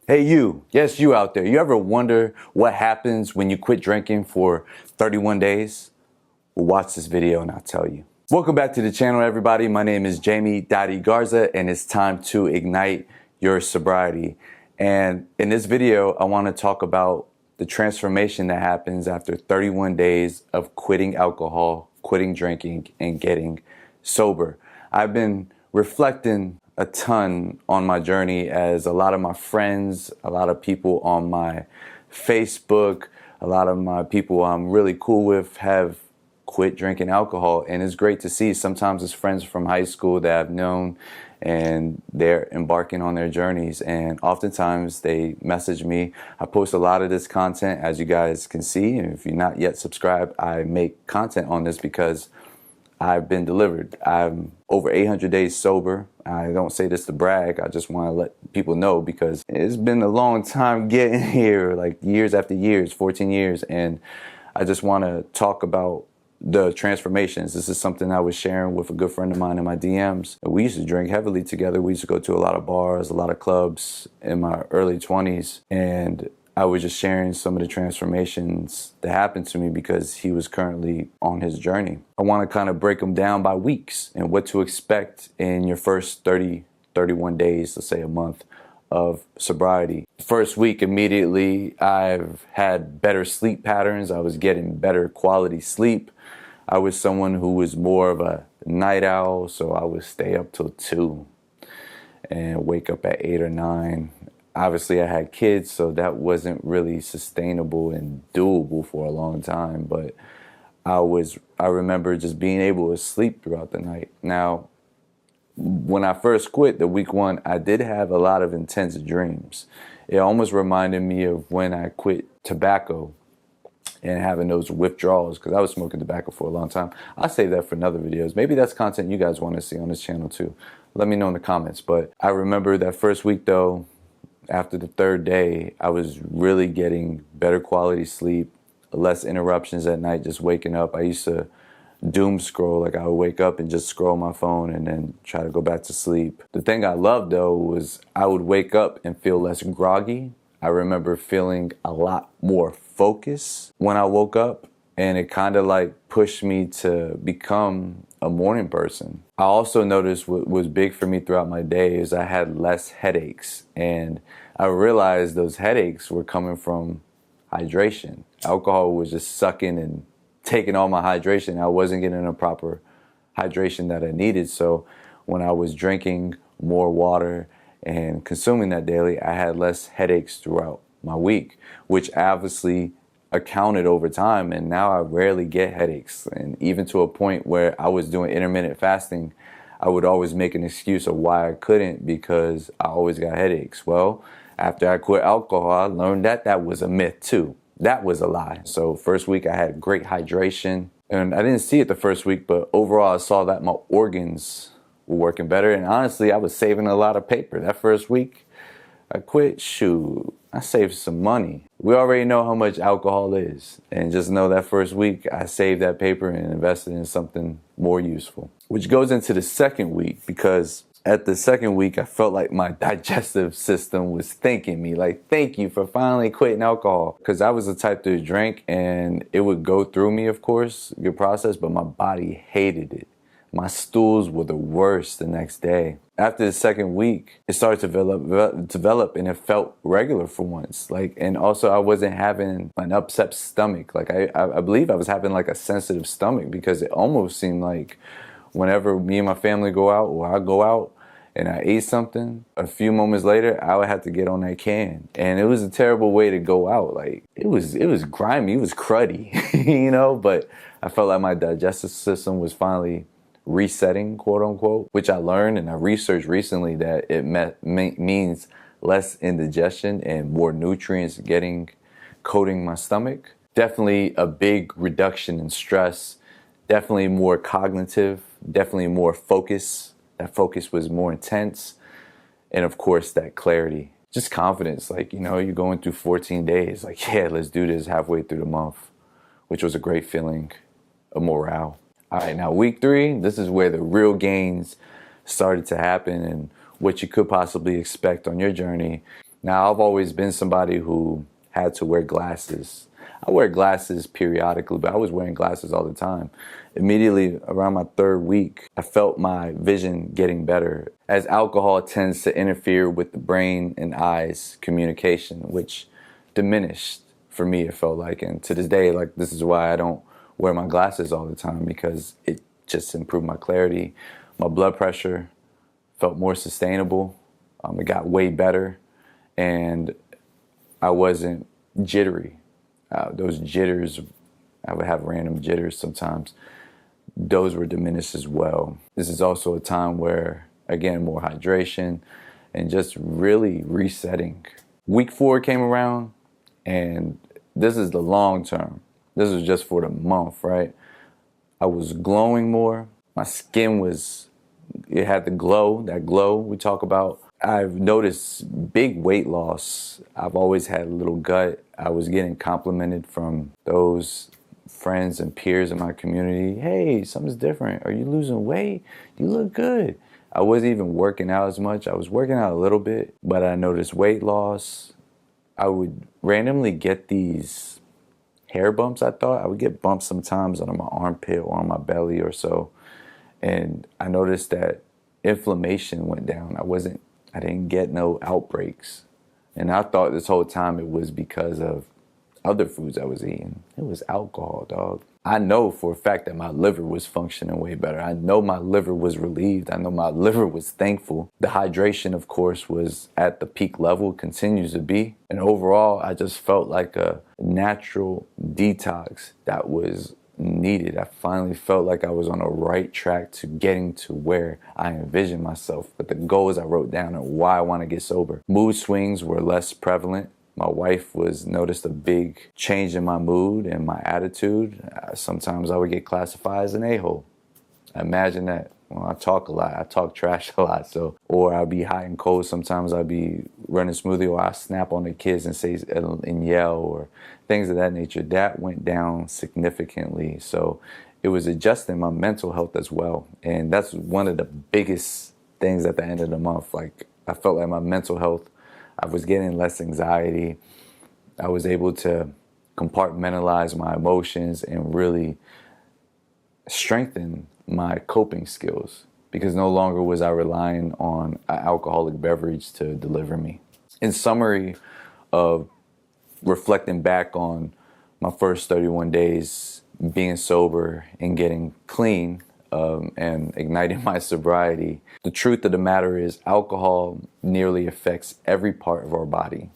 Hey you, yes you out there, you ever wonder what happens when you quit drinking for 31 days? Well, watch this video and I'll tell you. Welcome back to the channel everybody, my name is Jamie Daddy Garza and it's time to ignite your sobriety. And in this video I want to talk about the transformation that happens after 31 days of quitting alcohol, quitting drinking and getting sober. I've been reflecting a ton on my journey as a lot of my friends, a lot of people on my Facebook, a lot of my people I'm really cool with have quit drinking alcohol, and it's great to see. Sometimes it's friends from high school that I've known and they're embarking on their journeys, and oftentimes they message me. I post a lot of this content, as you guys can see, and if you're not yet subscribed, I make content on this because I've been delivered. I'm over 800 days sober. I don't say this to brag. I just want to let people know because it's been a long time getting here, like years after years, 14 years. And I just want to talk about the transformations. This is something I was sharing with a good friend of mine in my DMs. We used to drink heavily together. We used to go to a lot of bars, a lot of clubs in my early 20s. And I was just sharing some of the transformations that happened to me because he was currently on his journey. I want to kind of break them down by weeks and what to expect in your first 30, 31 days, let's say a month of sobriety. First week, immediately, I've had better sleep patterns. I was getting better quality sleep. I was someone who was more of a night owl, so I would stay up till 2 and wake up at 8 or 9. Obviously, I had kids, so that wasn't really sustainable and doable for a long time. But I remember just being able to sleep throughout the night. Now, when I first quit, the week 1, I did have a lot of intense dreams. It almost reminded me of when I quit tobacco and having those withdrawals, because I was smoking tobacco for a long time. I'll save that for another videos. Maybe that's content you guys want to see on this channel too. Let me know in the comments. But I remember that first week though, after the 3rd day, I was really getting better quality sleep, less interruptions at night, just waking up. I used to doom scroll, like I would wake up and just scroll my phone and then try to go back to sleep. The thing I loved though was I would wake up and feel less groggy. I remember feeling a lot more focus when I woke up, and it kind of like pushed me to become a morning person. I also noticed what was big for me throughout my day is I had less headaches, and I realized those headaches were coming from hydration. Alcohol was just sucking and taking all my hydration. I wasn't getting a proper hydration that I needed. So when I was drinking more water and consuming that daily, I had less headaches throughout my week, which obviously accounted over time, and now I rarely get headaches. And even to a point where I was doing intermittent fasting, I would always make an excuse of why I couldn't because I always got headaches. Well, after I quit alcohol, I learned that that was a myth too. That was a lie. So first week I had great hydration, and I didn't see it the first week, but overall I saw that my organs were working better. And honestly, I was saving a lot of paper. That first week I quit, shoot, I saved some money. We already know how much alcohol is, and just know that first week I saved that paper and invested in something more useful. Which goes into the second week, because at the second week I felt like my digestive system was thanking me, like, thank you for finally quitting alcohol. Because I was the type to drink and it would go through me, of course, good process, but my body hated it. My stools were the worst the next day. After the second week, it started to develop, and it felt regular for once. Like, and also I wasn't having an upset stomach. Like I believe I was having like a sensitive stomach, because it almost seemed like whenever me and my family go out, or I go out and I ate something, a few moments later I would have to get on that can. And it was a terrible way to go out. Like it was grimy, it was cruddy, you know, but I felt like my digestive system was finally resetting, quote unquote, which I learned and I researched recently that it means less indigestion and more nutrients coating my stomach. Definitely a big reduction in stress, definitely more cognitive, definitely more focus. That focus was more intense, and of course that clarity, just confidence. Like, you know, you're going through 14 days, like, yeah, let's do this halfway through the month, which was a great feeling of morale. All right, now week 3, this is where the real gains started to happen and what you could possibly expect on your journey. Now, I've always been somebody who had to wear glasses. I wear glasses periodically, but I was wearing glasses all the time. Immediately around my third week, I felt my vision getting better, as alcohol tends to interfere with the brain and eyes communication, which diminished for me, it felt like. And to this day, like, this is why I don't wear my glasses all the time, because it just improved my clarity. My blood pressure felt more sustainable. It got way better, and I wasn't jittery. Those jitters, I would have random jitters sometimes. Those were diminished as well. This is also a time where, again, more hydration and just really resetting. Week 4 came around, and this is the long term. This was just for the month, right? I was glowing more. My skin it had the glow, that glow we talk about. I've noticed big weight loss. I've always had a little gut. I was getting complimented from those friends and peers in my community. Hey, something's different. Are you losing weight? You look good. I wasn't even working out as much. I was working out a little bit, but I noticed weight loss. I would randomly get these hair bumps. I would get bumps sometimes on my armpit or on my belly or so. And I noticed that inflammation went down. I didn't get no outbreaks. And I thought this whole time it was because of other foods I was eating. It was alcohol, dog. I know for a fact that my liver was functioning way better. I know my liver was relieved. I know my liver was thankful. The hydration, of course, was at the peak level, continues to be. And overall, I just felt like a natural detox that was needed. I finally felt like I was on the right track to getting to where I envisioned myself, but the goals I wrote down and why I want to get sober. Mood swings were less prevalent. My wife noticed a big change in my mood and my attitude. Sometimes I would get classified as an a-hole. Imagine that. Well, I talk a lot. I talk trash a lot. Or I'll be hot and cold. Sometimes I'll be running smoothly, or I snap on the kids and say and yell, or things of that nature. That went down significantly. So it was adjusting my mental health as well. And that's one of the biggest things at the end of the month. Like, I felt like my mental health, I was getting less anxiety. I was able to compartmentalize my emotions and really strengthen my coping skills, because no longer was I relying on an alcoholic beverage to deliver me. In summary of reflecting back on my first 31 days being sober and getting clean, and igniting my sobriety, the truth of the matter is alcohol nearly affects every part of our body.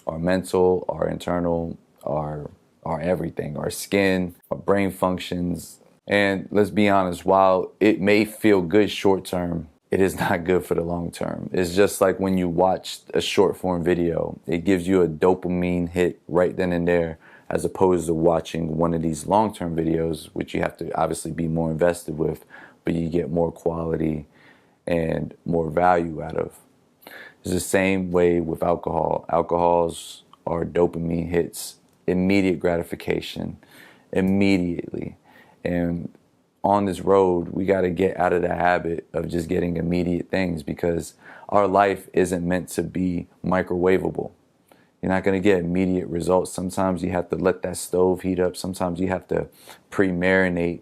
Our mental, our internal, our everything, our skin, our brain functions. And let's be honest, while it may feel good short term, it is not good for the long term. It's just like when you watch a short form video, it gives you a dopamine hit right then and there, as opposed to watching one of these long-term videos, which you have to obviously be more invested with, but you get more quality and more value out of. It's the same way with alcohol. Alcohols are dopamine hits, immediate gratification, immediately. And on this road, we got to get out of the habit of just getting immediate things, because our life isn't meant to be microwavable. You're not going to get immediate results. Sometimes you have to let that stove heat up. Sometimes you have to pre-marinate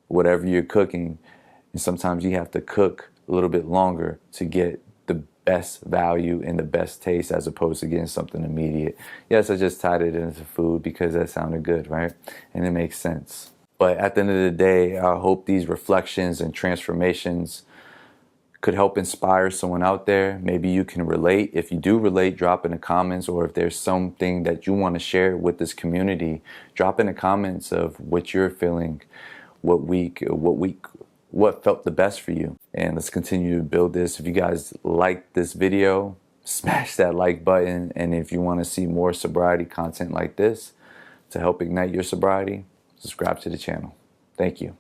whatever you're cooking. And sometimes you have to cook a little bit longer to get the best value and the best taste, as opposed to getting something immediate. Yes, I just tied it into food because that sounded good, right? And it makes sense. But at the end of the day, I hope these reflections and transformations could help inspire someone out there. Maybe you can relate. If you do relate, drop in the comments, or if there's something that you want to share with this community, drop in the comments of what you're feeling, what felt the best for you. And let's continue to build this. If you guys like this video, smash that like button. And if you want to see more sobriety content like this to help ignite your sobriety, subscribe to the channel. Thank you.